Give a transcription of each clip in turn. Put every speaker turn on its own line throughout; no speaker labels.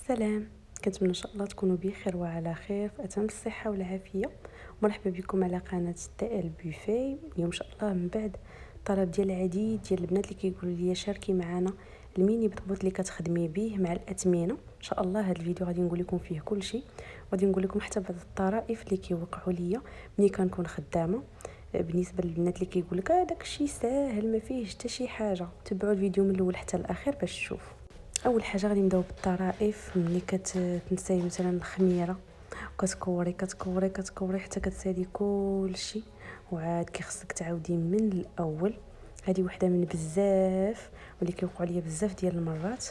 سلام. كنتمنى ان شاء الله تكونوا بخير وعلى خير في اتم الصحه والعافيه. مرحبا بكم على قناه تاء البوفي. اليوم ان شاء الله من بعد طلب ديال العديد ديال البنات اللي كيقولوا لي شاركي معنا الميني بطبوط اللي كتخدمي به مع الاثمنه. ان شاء الله هذا الفيديو غادي نقول لكم فيه كل شيء، غادي نقول لكم حتى بعض الطرائف اللي كيوقعوا ليا ملي كنكون خدامه. بالنسبه للبنات اللي كيقول لك داك الشيء ساهل ما فيه حتى شي حاجه، تبعوا الفيديو من الاول حتى الاخير باش تشوفوا. اول حاجه غادي نبداو بالطرائف. ملي كتنساي مثلا الخميره كتكوري حتى كتسالي كلشي، وعاد كيخصك تعاودي من الاول. هذه وحده من بزاف واللي كيوقعوا ليا بزاف ديال المرات.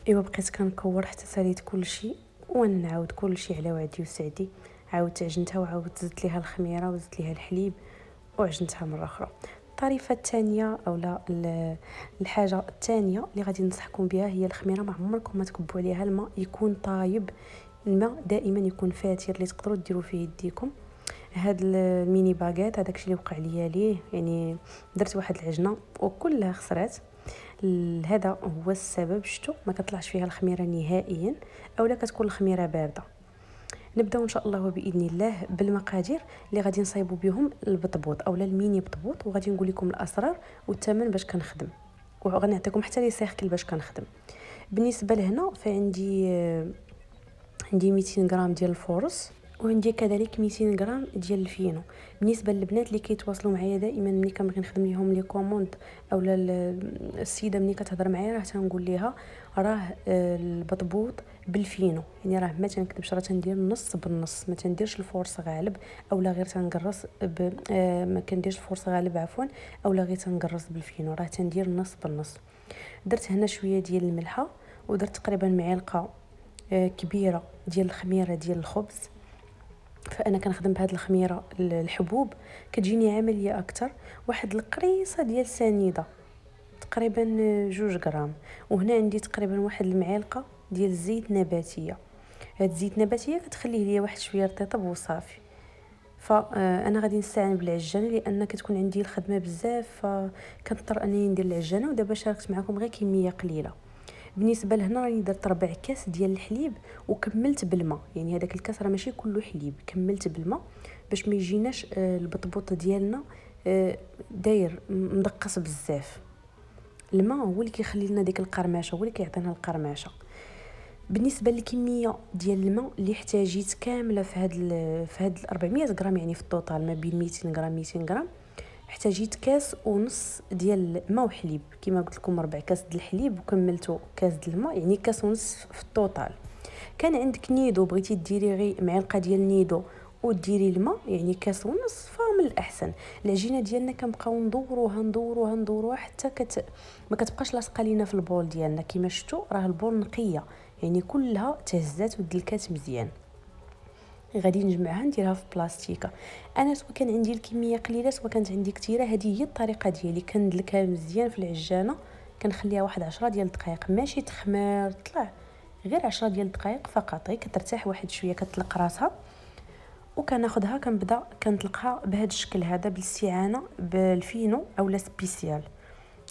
ايوا بقيت كنكور حتى ساليت كلشي ونعاود كلشي على وعدي وسعدي. عاودت عجنتها وعاودت زدت ليها الخميره وزدت ليها الحليب وعجنتها مره اخرى. الطريفه الثانيه او لا الحاجه الثانيه اللي غادي ننصحكم بها هي الخميره. ما عمركم ما تكبوا عليها الماء يكون طايب، الماء دائما يكون فاتر اللي تقدروا ديروا فيه يديكم. هاد الميني باغيت هذاك الشيء اللي وقع ليا ليه، يعني درت واحد العجنه وكلها خسرات. هذا هو السبب، شتو ما كطلعش فيها الخميره نهائيا، اولا كتكون الخميره بارده. نبداو ان شاء الله وباذن الله بالمقادير اللي غادي نصايبوا بهم البطبوط اولا الميني بطبوط، وغادي نقول لكم الاسرار والثمن باش كنخدم، وغنعطيكم حتى لي سيركل باش كنخدم. بالنسبه لهنا عندي 200 غرام ديال الفورص، وعندي كذلك 200 غرام ديال الفينو. بالنسبه للبنات اللي كيتواصلوا معايا دائما ملي كنبغي نخدم لهم لي كوموند اولا السيده ملي كتهضر معايا راه تنقول ليها راه البطبوط بالفينو، يعني راه ما تنكذبش، راه تندير نص بالنص، ما تنديرش الفورص غالب اولا غير تنقرص ما كنديرش الفورص غالب عفوا اولا غير تنقرص بالفينو، راه تندير نص بالنص. درت هنا شويه ديال الملحه، ودرت تقريبا معلقه كبيره ديال الخميره ديال الخبز. فانا كنخدم بهاد الخميره الحبوب كتجيني عمليه اكثر. واحد القريصه ديال سنيده تقريبا 2 غرام، وهنا عندي تقريبا واحد المعلقه ديال الزيت نباتيه. هاد الزيت نباتيه كتخليه ليا واحد شويه رطيطه وصافي. فانا غادي نستعين بالعجانه لان كتكون عندي الخدمه بزاف، فكنضطر انني ندير العجانه، ودابا شاركت معكم غير كميه قليله. بالنسبه لهنا راني درت ربع كاس ديال الحليب وكملت بالماء، يعني هذاك الكاس راه ماشي كله حليب، كملت بالماء باش ما يجيناش البطبوط ديالنا داير مدقص بزاف. الماء هو اللي كيخلي لنا ديك القرمشه، هو اللي كيعطينا القرمشه. بالنسبه للكميه ديال الماء اللي احتاجيت كامله في هاد 400 غرام، يعني في الطوطال ما بين 200 غرام 200 غرام احتاجيت كاس ونص ديال الماء وحليب. كما قلت لكم ربع كاس ديال الحليب وكملته كاس ديال الماء، يعني كاس ونص في الطوطال. كان عندك نيدو بغيتي ديري غير معلقه ديال نيدو وديري الماء، يعني كاس ونص، فمن الاحسن. العجينه ديالنا كنبقاو ندوروها حتى ما كتبقاش لاصقه لينا في البول ديالنا. كما شفتوا راه البول نقيه، يعني كلها تهزات ودلكات مزيان. غادي نجمعها نديرها في بلاستيكه. انا سواء كان عندي الكميه قليله سواء كانت عندي كثيره، هذه هي الطريقه ديالي. كندلكها مزيان في العجانه، كنخليها واحد 10 ديال الدقائق، ماشي تخمر طلع، غير 10 ديال الدقائق فقط، غير كترتاح واحد شويه كتطلق راسها. وكناخذها كنبدا كنطلقها بهذا الشكل هذا بالاستعانه بالفينو اولا سبيسيال.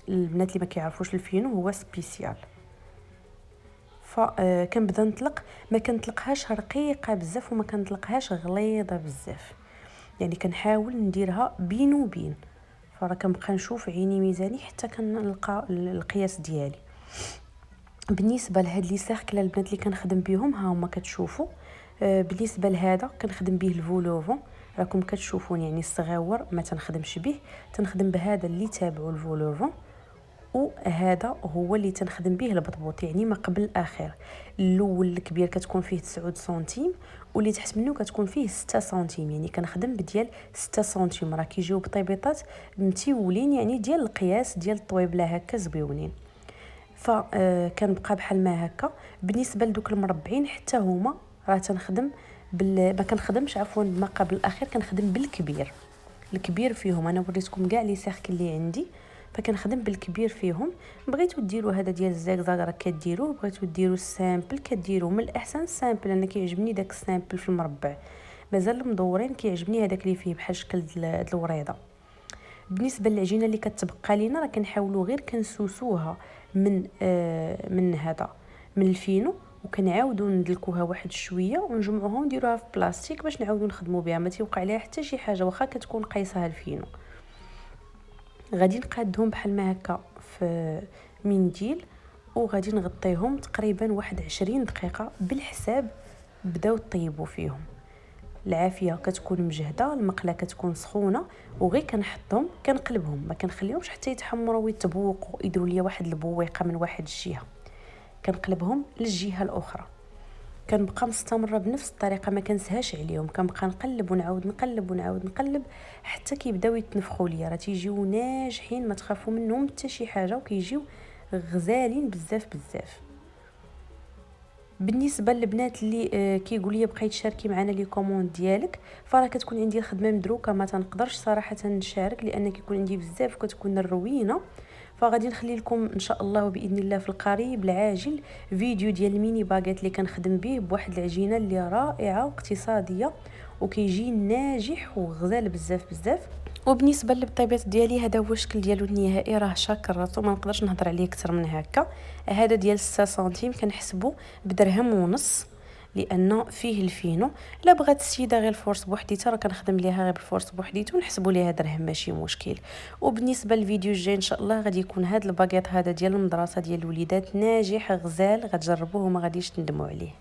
البنات اللي ما كيعرفوش الفينو هو سبيسيال. فكنبدا نطلق، ما كنطلقهاش رقيقه بزاف وما كنطلقهاش غليظه بزاف، يعني كنحاول نديرها بين وبين. فراه كنبقى نشوف عيني ميزاني حتى كنلقى القياس ديالي. بالنسبه لهاد لي سيركل البنات اللي كنخدم بهم ها هما كتشوفوا. بالنسبه لهذا كنخدم به الفولوفون، راكم كتشوفون، يعني الصغاور ما تنخدمش به، تنخدم بهذا اللي تابعوا الفولوفون. وهذا هو اللي تنخدم به البطبوط، يعني ما قبل الاخير. الاول الكبير كتكون فيه 9 سنتيم، واللي تحت منه كتكون فيه 6 سنتيم، يعني كنخدم بديال 6 سنتيم. راه كيجيو بطيبيطات متيولين، يعني ديال القياس ديال الطويبله هكا زويونين. فكنبقى بحال ما هكا. بالنسبه لدوك المربعين حتى هما راه تنخدم ما كنخدمش عفوا ما قبل الاخير، كنخدم بالكبير. الكبير فيهم انا وريتكم كاع لي سيركل اللي عندي، فكنخدم بالكبير فيهم. بغيتو ديروا هذا ديال الزيكزاك راه كديروه، بغيتو ديروا السامبل كديروه. من الاحسن السامبل، انا كيعجبني داك السامبل في المربع، مازال المدورين كيعجبني هذاك اللي فيه بحال شكل الوريضه. بالنسبه للعجينه اللي كتبقى لينا راه كنحاولوا غير كنسوسوها من من الفينو، وكنعاودوا ندلكوها واحد شويه ونجمعوها ونديروها في بلاستيك باش نعاودوا نخدموا بها، ما تيوقع عليها حتى شي حاجه واخا كتكون قيسها الفينو. غادي نقادهم بحال ما هكا في منديل وغادي نغطيهم تقريبا واحد 20 دقيقه بالحساب. بداو طيبوا فيهم، العافيه كتكون مجهده، المقله كتكون سخونه، وغير كنحطهم كنقلبهم، ما كنخليهمش حتى يتحمروا ويتبوقوا يديروا لي واحد البويقه من واحد الجهه. كنقلبهم للجهه الاخرى، كنبقى مستمره بنفس الطريقه، ما كنسهاش عليهم، كنبقى نقلب ونعاود نقلب ونعاود نقلب حتى كيبداو يتنفخوا ليا. راه تيجيو ناجحين ما تخافوا منهم حتى شي حاجه، وكيجيو غزالين بزاف بزاف. بالنسبه للبنات اللي كيقول لي بقيت تشاركي معنا لي كوموند ديالك، فراه كتكون عندي الخدمه مدروكه، ما تنقدرش صراحه نشارك لان كيكون عندي بزاف وكتكون الروينه. فغادي نخلي لكم ان شاء الله وباذن الله في القريب العاجل فيديو ديال الميني باغيت اللي كنخدم به بواحد العجينه اللي رائعه واقتصاديه وكيجي ناجح وغزال بزاف بزاف. وبالنسبه للبطيبات ديالي هذا هو الشكل ديالو النهائي، راه شاكرته ما نقدرش نهضر عليه اكثر من هكا. هذا ديال 6 سنتيم كنحسبه بدرهم ونص لان فيه الفينو. لا بغات السيده غير الفورس بوحديتها راه كنخدم ليها غير بالفورس بوحديته ونحسبوا ليها درهم ماشي مشكل. وبالنسبه للفيديو الجاي ان شاء الله غادي يكون هذا الباكيط هذا ديال المدرسه ديال الوليدات ناجح غزال، غتجربوه وما غاديش تندموا عليه.